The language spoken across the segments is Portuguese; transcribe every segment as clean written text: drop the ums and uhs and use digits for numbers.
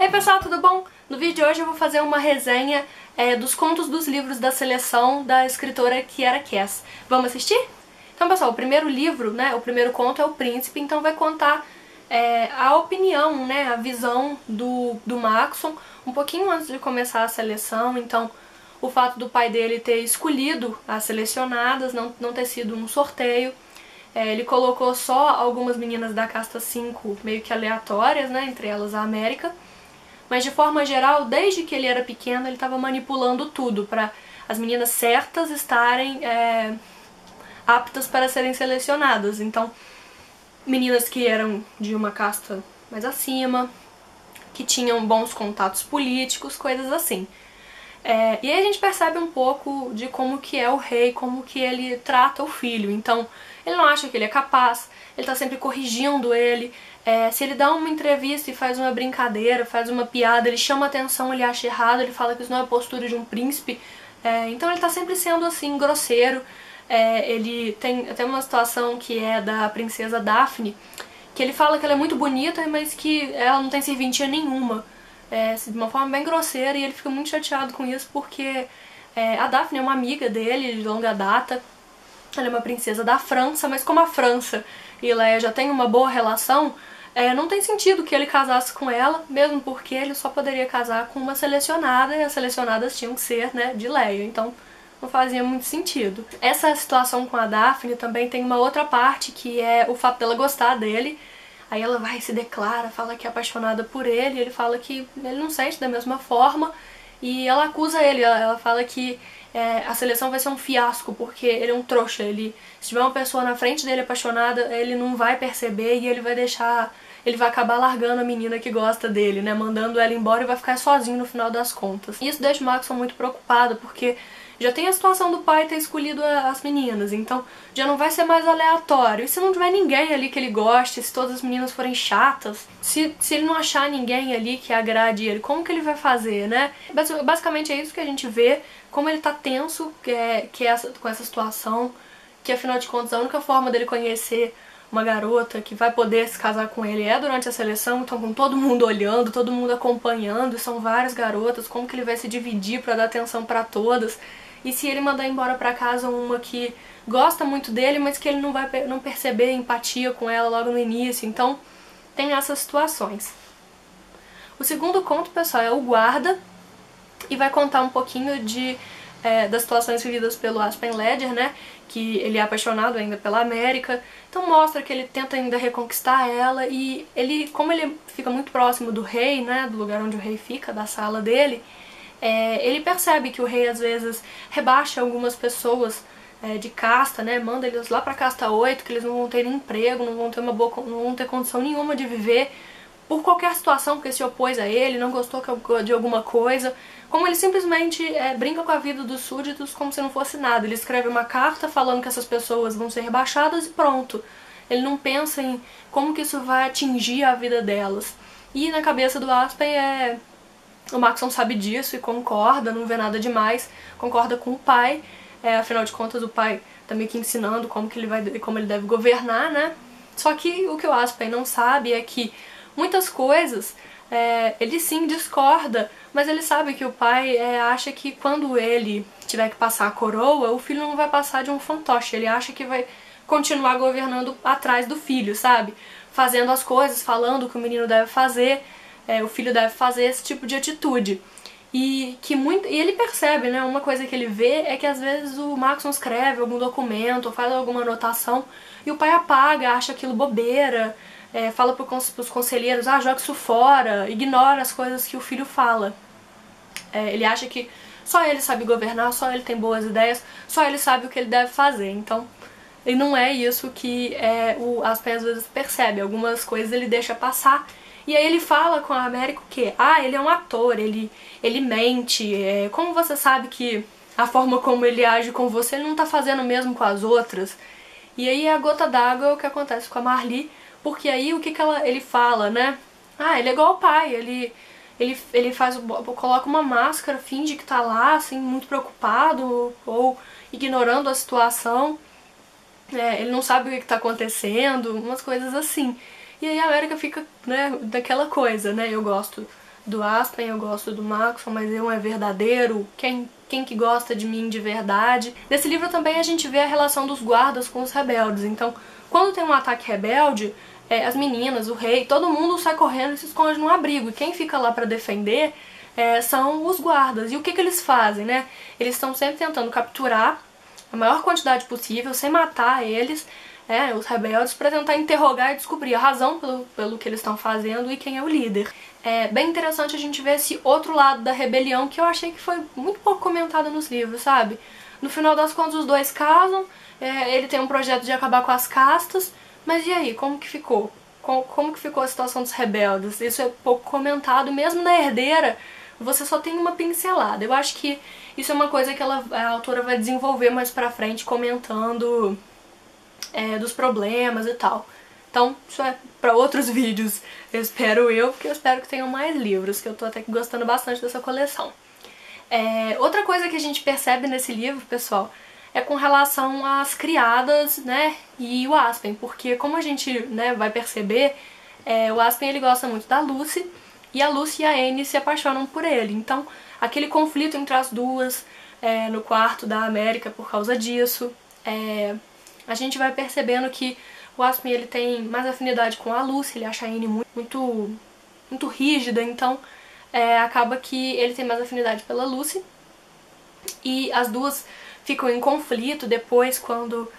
Ei pessoal, tudo bom? No vídeo de hoje eu vou fazer uma resenha dos contos dos livros da seleção da escritora Kiera Cass. Vamos assistir? Então pessoal, o primeiro livro, né, o primeiro conto é O Príncipe, então vai contar a opinião, né, a visão do Maxon um pouquinho antes de começar a seleção. Então o fato do pai dele ter escolhido as selecionadas, não ter sido um sorteio. Ele colocou só algumas meninas da casta 5 meio que aleatórias, né, entre elas a América. Mas de forma geral, desde que ele era pequeno, ele estava manipulando tudo para as meninas certas estarem aptas para serem selecionadas. Então, meninas que eram de uma casta mais acima, que tinham bons contatos políticos, coisas assim. E aí a gente percebe um pouco de como que é o rei, como que ele trata o filho. Então, ele não acha que ele é capaz, ele tá sempre corrigindo ele. Se ele dá uma entrevista e faz uma brincadeira, faz uma piada, ele chama atenção, ele acha errado, ele fala que isso não é a postura de um príncipe. Então ele tá sempre sendo assim, grosseiro. Ele tem até uma situação que é da princesa Daphne, que ele fala que ela é muito bonita, mas que ela não tem serventia nenhuma. De uma forma bem grosseira, e ele fica muito chateado com isso porque a Daphne é uma amiga dele de longa data. Ela é uma princesa da França, mas como a França e Leia já têm uma boa relação, não tem sentido que ele casasse com ela, mesmo porque ele só poderia casar com uma selecionada, e as selecionadas tinham que ser, né, de Leia, então não fazia muito sentido. Essa situação com a Daphne também tem uma outra parte, que é o fato dela gostar dele. Aí ela vai e se declara, fala que é apaixonada por ele, ele fala que ele não sente da mesma forma, e ela acusa ele, ela fala que a seleção vai ser um fiasco, porque ele é um trouxa. Se tiver uma pessoa na frente dele apaixonada, ele não vai perceber e ele vai acabar largando a menina que gosta dele, né, mandando ela embora, e vai ficar sozinho no final das contas. Isso deixa o Maxon muito preocupado, porque já tem a situação do pai ter escolhido as meninas, então já não vai ser mais aleatório. E se não tiver ninguém ali que ele goste, se todas as meninas forem chatas, se ele não achar ninguém ali que agrade ele, como que ele vai fazer, né? Basicamente é isso que a gente vê, como ele tá tenso com essa situação, que afinal de contas a única forma dele conhecer uma garota que vai poder se casar com ele é durante a seleção, então com todo mundo olhando, todo mundo acompanhando, são várias garotas, como que ele vai se dividir pra dar atenção pra todas? E se ele mandar embora pra casa uma que gosta muito dele, mas que ele não vai perceber empatia com ela logo no início, então tem essas situações. O segundo conto, pessoal, é O Guarda, e vai contar um pouquinho das situações vividas pelo Aspen Ledger, né, que ele é apaixonado ainda pela América, então mostra que ele tenta ainda reconquistar ela, e como ele fica muito próximo do rei, né, do lugar onde o rei fica, da sala dele, ele percebe que o rei às vezes rebaixa algumas pessoas de casta, né, manda eles lá pra casta 8, que eles não vão ter emprego, não vão ter condição nenhuma de viver, por qualquer situação, porque se opôs a ele, não gostou de alguma coisa. Como ele simplesmente brinca com a vida dos súditos como se não fosse nada. Ele escreve uma carta falando que essas pessoas vão ser rebaixadas e pronto. Ele não pensa em como que isso vai atingir a vida delas. E na cabeça do Aspen o Maxon sabe disso e concorda, não vê nada demais, concorda com o pai. Afinal de contas o pai tá meio que ensinando como ele deve governar, né? Só que o que o Aspen não sabe é que muitas coisas ele sim discorda, mas ele sabe que o pai acha que quando ele tiver que passar a coroa, o filho não vai passar de um fantoche. Ele acha que vai continuar governando atrás do filho, sabe? Fazendo as coisas, falando o que o menino deve fazer, o filho deve fazer esse tipo de atitude. E ele percebe, né, uma coisa que ele vê é que às vezes o Maxon escreve algum documento, ou faz alguma anotação, e o pai apaga, acha aquilo bobeira, fala pros conselheiros, joga isso fora, ignora as coisas que o filho fala. Ele acha que só ele sabe governar, só ele tem boas ideias, só ele sabe o que ele deve fazer. Então, e não é isso que o Aspen às vezes percebe. Algumas coisas ele deixa passar. E aí ele fala com a América o quê? Ele é um ator, ele mente. Como você sabe que a forma como ele age com você, ele não tá fazendo o mesmo com as outras? E aí a gota d'água é o que acontece com a Marli, porque aí o que ele fala, né? Ele é igual ao pai, ele coloca uma máscara, finge que tá lá, assim, muito preocupado ou ignorando a situação. Ele não sabe o que tá acontecendo, umas coisas assim. E aí a América fica, né, daquela coisa, né? Eu gosto do Aspen, eu gosto do Maxon, mas um é verdadeiro, quem que gosta de mim de verdade. Nesse livro também a gente vê a relação dos guardas com os rebeldes, então quando tem um ataque rebelde, as meninas, o rei, todo mundo sai correndo e se esconde num abrigo, e quem fica lá pra defender são os guardas. E o que eles fazem, né? Eles estão sempre tentando capturar a maior quantidade possível, sem matar eles, os rebeldes, para tentar interrogar e descobrir a razão pelo que eles estão fazendo e quem é o líder. É bem interessante a gente ver esse outro lado da rebelião que eu achei que foi muito pouco comentado nos livros, sabe? No final das contas os dois casam, ele tem um projeto de acabar com as castas, mas e aí, como que ficou? Como que ficou a situação dos rebeldes? Isso é pouco comentado, mesmo na herdeira você só tem uma pincelada. Eu acho que isso é uma coisa que a autora vai desenvolver mais pra frente, comentando dos problemas e tal. Então, isso é pra outros vídeos, porque eu espero que tenham mais livros, que eu tô até gostando bastante dessa coleção. Outra coisa que a gente percebe nesse livro, pessoal, é com relação às criadas, né, e o Aspen, porque como a gente, né, vai perceber, o Aspen ele gosta muito da Lucy, e a Lucy e a Anne se apaixonam por ele. Então, aquele conflito entre as duas no quarto da América por causa disso, a gente vai percebendo que o Aspen ele tem mais afinidade com a Lucy, ele acha a Anne muito rígida, então acaba que ele tem mais afinidade pela Lucy. E as duas ficam em conflito depois quando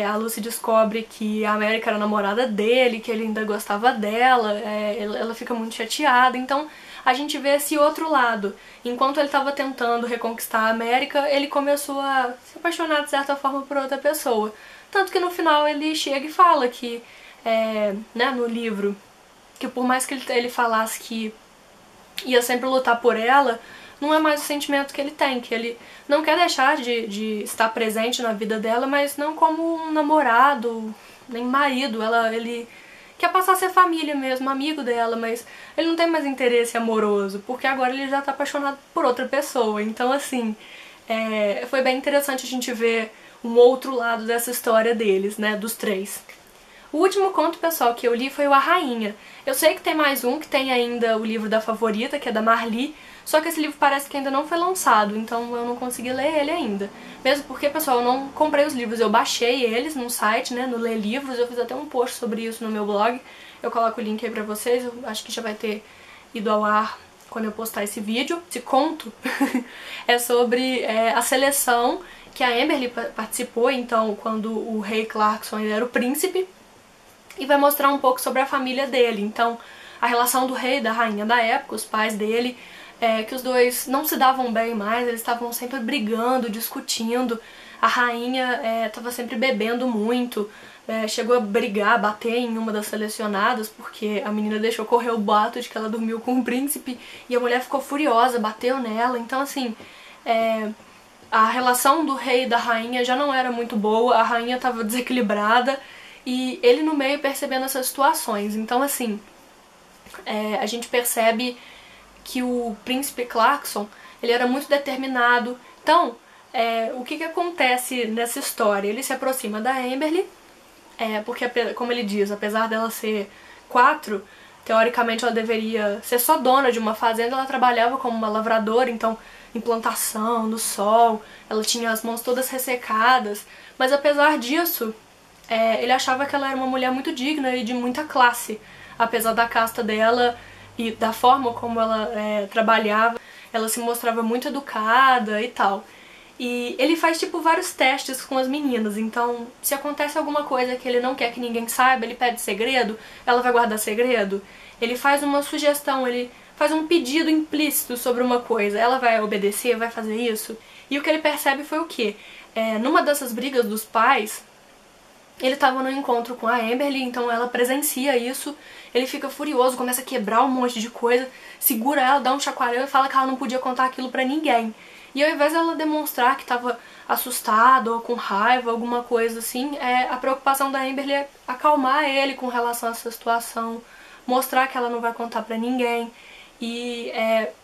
a Lucy descobre que a América era namorada dele, que ele ainda gostava dela, ela fica muito chateada. Então a gente vê esse outro lado. Enquanto ele estava tentando reconquistar a América, ele começou a se apaixonar de certa forma por outra pessoa. Tanto que no final ele chega e fala que, né, no livro, que por mais que ele falasse que ia sempre lutar por ela, não é mais o sentimento que ele tem, que ele não quer deixar de estar presente na vida dela, mas não como um namorado, nem marido. Ele quer passar a ser família mesmo, amigo dela, mas ele não tem mais interesse amoroso, porque agora ele já tá apaixonado por outra pessoa. Então, assim, foi bem interessante a gente ver um outro lado dessa história deles, né, dos três. O último conto, pessoal, que eu li foi o A Rainha. Eu sei que tem mais um, que tem ainda o livro da favorita, que é da Marli, só que esse livro parece que ainda não foi lançado, então eu não consegui ler ele ainda. Mesmo porque, pessoal, eu não comprei os livros, eu baixei eles num site, né, no Ler Livros, eu fiz até um post sobre isso no meu blog, eu coloco o link aí pra vocês, eu acho que já vai ter ido ao ar quando eu postar esse vídeo. Esse conto é sobre a seleção que a Amberly participou, então, quando o rei Clarkson ele era o príncipe, e vai mostrar um pouco sobre a família dele. Então, a relação do rei e da rainha da época, os pais dele, que os dois não se davam bem mais, eles estavam sempre brigando, discutindo. A rainha estava sempre bebendo muito, chegou a brigar, bater em uma das selecionadas, porque a menina deixou correr o boato de que ela dormiu com o príncipe, e a mulher ficou furiosa, bateu nela. Então, assim, a relação do rei e da rainha já não era muito boa, a rainha estava desequilibrada, e ele no meio percebendo essas situações. Então, assim, a gente percebe que o príncipe Clarkson, ele era muito determinado. Então, o que acontece nessa história? Ele se aproxima da Amberly, porque, como ele diz, apesar dela ser 4, teoricamente ela deveria ser só dona de uma fazenda, ela trabalhava como uma lavradora, então em plantação, no sol, ela tinha as mãos todas ressecadas, mas apesar disso, ele achava que ela era uma mulher muito digna e de muita classe, apesar da casta dela e da forma como ela trabalhava, ela se mostrava muito educada e tal. E ele faz, tipo, vários testes com as meninas, então se acontece alguma coisa que ele não quer que ninguém saiba, ele pede segredo, ela vai guardar segredo. Ele faz uma sugestão, ele faz um pedido implícito sobre uma coisa, ela vai obedecer, vai fazer isso. E o que ele percebe foi o quê? Numa dessas brigas dos pais, ele estava no encontro com a Amberly, então ela presencia isso, ele fica furioso, começa a quebrar um monte de coisa, segura ela, dá um chacoalhão e fala que ela não podia contar aquilo pra ninguém. E ao invés dela demonstrar que estava assustada ou com raiva, alguma coisa assim, a preocupação da Amberly é acalmar ele com relação a essa situação, mostrar que ela não vai contar pra ninguém. E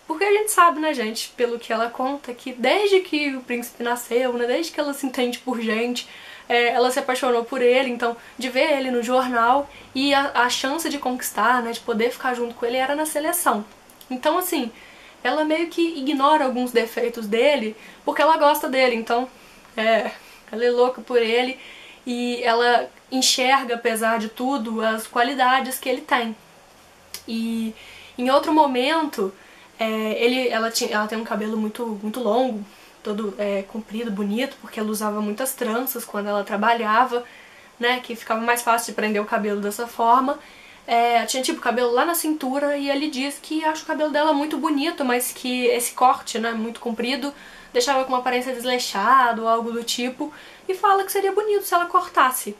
porque a gente sabe, né, gente, pelo que ela conta, que desde que o príncipe nasceu, né, desde que ela se entende por gente, ela se apaixonou por ele, então de ver ele no jornal e a chance de conquistar, né, de poder ficar junto com ele era na seleção. Então, assim, ela meio que ignora alguns defeitos dele porque ela gosta dele, então ela é louca por ele e ela enxerga, apesar de tudo, as qualidades que ele tem. E em outro momento, ela tem um cabelo muito longo, todo comprido, bonito, porque ela usava muitas tranças quando ela trabalhava, né, que ficava mais fácil de prender o cabelo dessa forma. Tinha tipo cabelo lá na cintura e ele diz que acha o cabelo dela muito bonito, mas que esse corte, né, muito comprido, deixava com uma aparência desleixada ou algo do tipo, e fala que seria bonito se ela cortasse.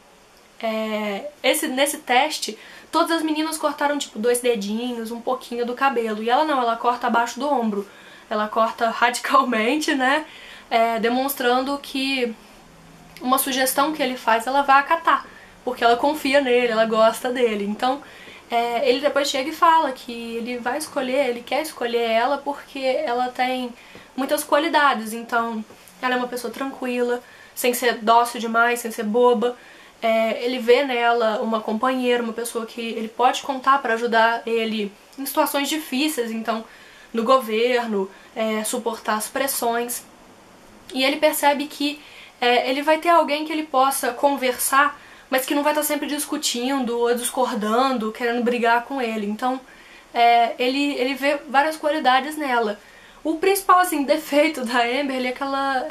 Nesse teste, todas as meninas cortaram tipo 2 dedinhos, um pouquinho do cabelo, e ela não, ela corta abaixo do ombro. Ela corta radicalmente, né, demonstrando que uma sugestão que ele faz ela vai acatar, porque ela confia nele, ela gosta dele. Então ele depois chega e fala que ele vai escolher, ele quer escolher ela porque ela tem muitas qualidades. Então ela é uma pessoa tranquila, sem ser dócil demais, sem ser boba. Ele vê nela uma companheira, uma pessoa que ele pode contar para ajudar ele em situações difíceis, então no governo, suportar as pressões. E ele percebe que ele vai ter alguém que ele possa conversar, mas que não vai estar sempre discutindo ou discordando, querendo brigar com ele. Então ele vê várias qualidades nela. O principal assim, defeito da Amberly é que ela,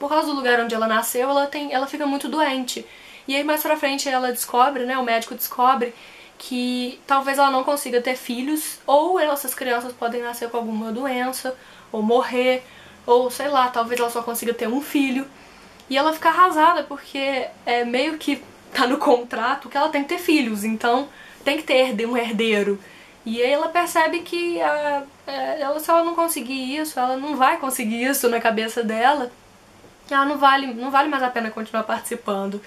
por causa do lugar onde ela nasceu, ela fica muito doente. E aí mais pra frente ela descobre, né, o médico descobre que talvez ela não consiga ter filhos, ou essas crianças podem nascer com alguma doença, ou morrer, ou sei lá, talvez ela só consiga ter um filho. E ela fica arrasada porque meio que tá no contrato que ela tem que ter filhos, então tem que ter um herdeiro. E aí ela percebe que se ela não conseguir isso, ela não vai conseguir isso na cabeça dela, ela não vale mais a pena continuar participando.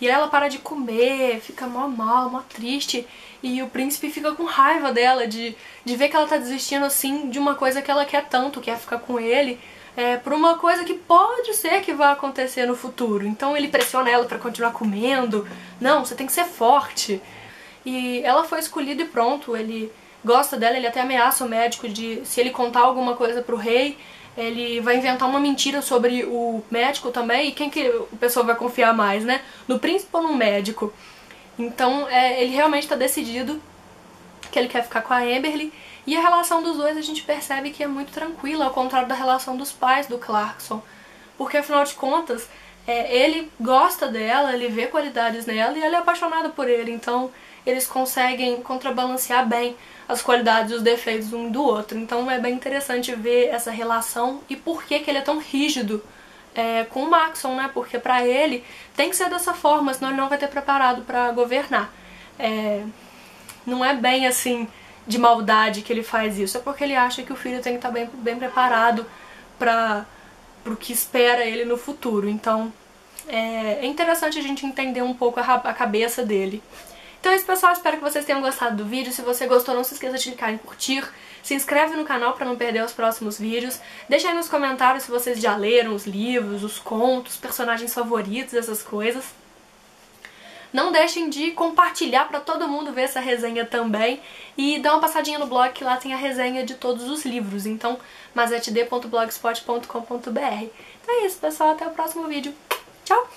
E aí ela para de comer, fica mó mal, mó triste, e o príncipe fica com raiva dela de ver que ela tá desistindo assim de uma coisa que ela quer tanto, que é ficar com ele, por uma coisa que pode ser que vai acontecer no futuro. Então ele pressiona ela pra continuar comendo. Não, você tem que ser forte. E ela foi escolhida e pronto, ele gosta dela, ele até ameaça o médico de se ele contar alguma coisa pro rei, ele vai inventar uma mentira sobre o médico também, e quem que a pessoa vai confiar mais, né? No príncipe ou no médico? Então ele realmente tá decidido que ele quer ficar com a Amberly, e a relação dos dois a gente percebe que é muito tranquila, ao contrário da relação dos pais do Clarkson, porque afinal de contas ele gosta dela, ele vê qualidades nela e ela é apaixonada por ele, então eles conseguem contrabalancear bem as qualidades e os defeitos um do outro. Então é bem interessante ver essa relação e por que ele é tão rígido com o Maxon, né? Porque pra ele tem que ser dessa forma, senão ele não vai ter preparado pra governar. Não é bem assim de maldade que ele faz isso, é porque ele acha que o filho tem que estar bem preparado pro que espera ele no futuro. Então é interessante a gente entender um pouco a cabeça dele. Então é isso, pessoal, espero que vocês tenham gostado do vídeo. Se você gostou, não se esqueça de clicar em curtir, se inscreve no canal para não perder os próximos vídeos, deixa aí nos comentários se vocês já leram os livros, os contos, personagens favoritos, essas coisas. Não deixem de compartilhar para todo mundo ver essa resenha também, e dá uma passadinha no blog que lá tem a resenha de todos os livros, então mazetd.blogspot.com.br. Então é isso, pessoal, até o próximo vídeo. Tchau!